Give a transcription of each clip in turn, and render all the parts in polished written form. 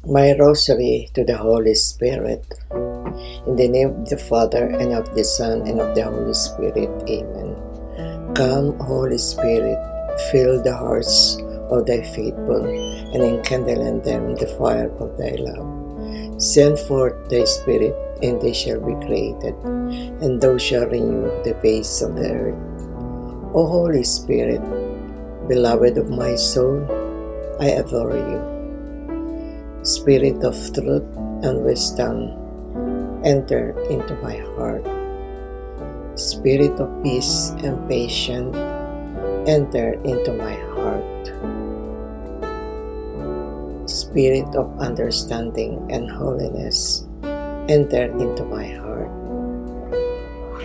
My rosary to the Holy Spirit. In the name of the Father, and of the Son, and of the Holy Spirit. Amen. Come, Holy Spirit, fill the hearts of thy faithful, and enkindle in them the fire of thy love. Send forth thy Spirit, and they shall be created, and thou shalt renew the face of the earth. O Holy Spirit, beloved of my soul, I adore you. Spirit of truth and wisdom, enter into my heart. Spirit of peace and patience, enter into my heart. Spirit of understanding and holiness, enter into my heart.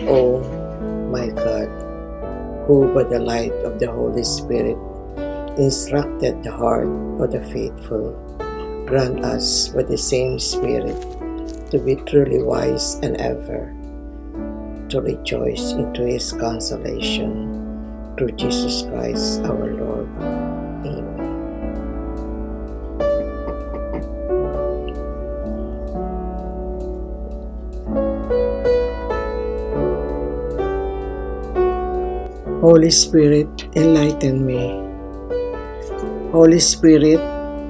O my God, who by the light of the Holy Spirit instructed the heart of the faithful, grant us by the same Spirit to be truly wise and ever to rejoice into His consolation, through Jesus Christ our Lord. Amen. Holy Spirit, enlighten me. Holy Spirit,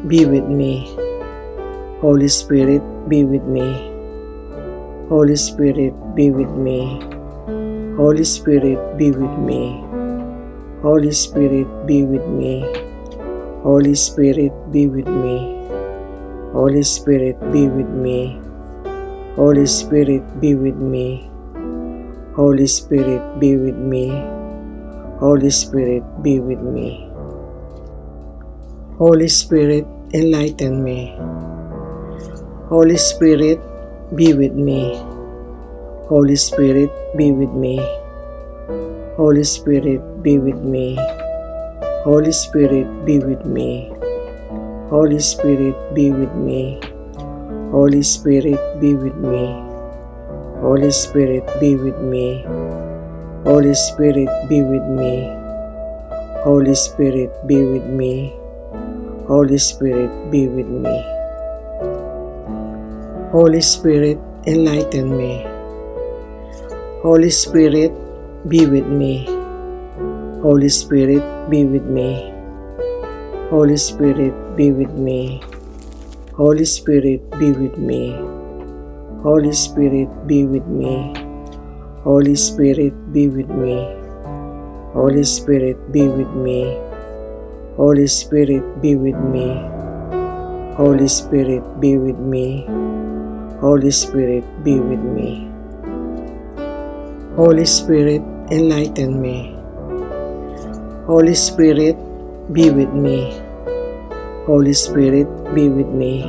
be with me. Holy Spirit, be with me. Holy Spirit, be with me. Holy Spirit, be with me. Holy Spirit, be with me. Holy Spirit, be with me. Holy Spirit, be with me. Holy Spirit, be with me. Holy Spirit, be with me. Holy Spirit, be with me. Holy Spirit, enlighten me. Holy Spirit, be with me. Holy Spirit, be with me. Holy Spirit, be with me. Holy Spirit, be with me. Holy Spirit, be with me. Holy Spirit, be with me. Holy Spirit, be with me. Holy Spirit, be with me. Holy Spirit, be with me. Holy Spirit, be with me. Holy Spirit, enlighten me. Holy Spirit, be with me. Holy Spirit, be with me. Holy Spirit, be with me. Holy Spirit, be with me. Holy Spirit, be with me. Holy Spirit, be with me. Holy Spirit, be with me. Holy Spirit, be with me. Holy Spirit, be with me. Holy Spirit, be with me. Holy Spirit, enlighten me. Holy Spirit, be with me. Holy Spirit, be with me.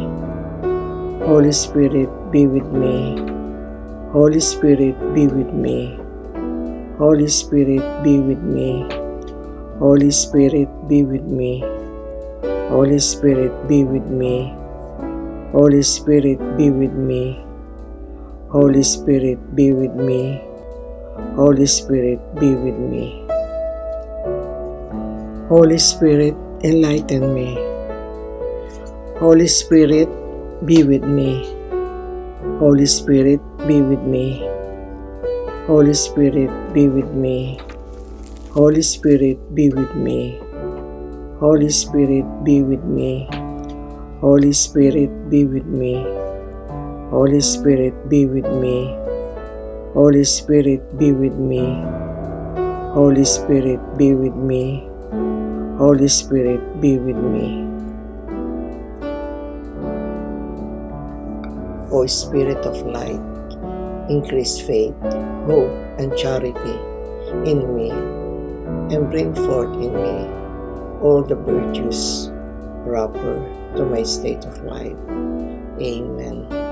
Holy Spirit, be with me. Holy Spirit, be with me. Holy Spirit, be with me. Holy Spirit, be with me. Holy Spirit, be with me. Holy Spirit, be with me. Holy Spirit, be with me. Holy Spirit, be with me. Holy Spirit, enlighten me. Holy Spirit, be with me. Holy Spirit, be with me. Holy Spirit, be with me. Holy Spirit, be with me. Holy Spirit, be with me. Holy Spirit, be with me. Holy Spirit, be with me. Holy Spirit, be with me. Holy Spirit, be with me. Holy Spirit, be with me. O Spirit of light, increase faith, hope, and charity in me, and bring forth in me all the virtues proper to my state of life. Amen.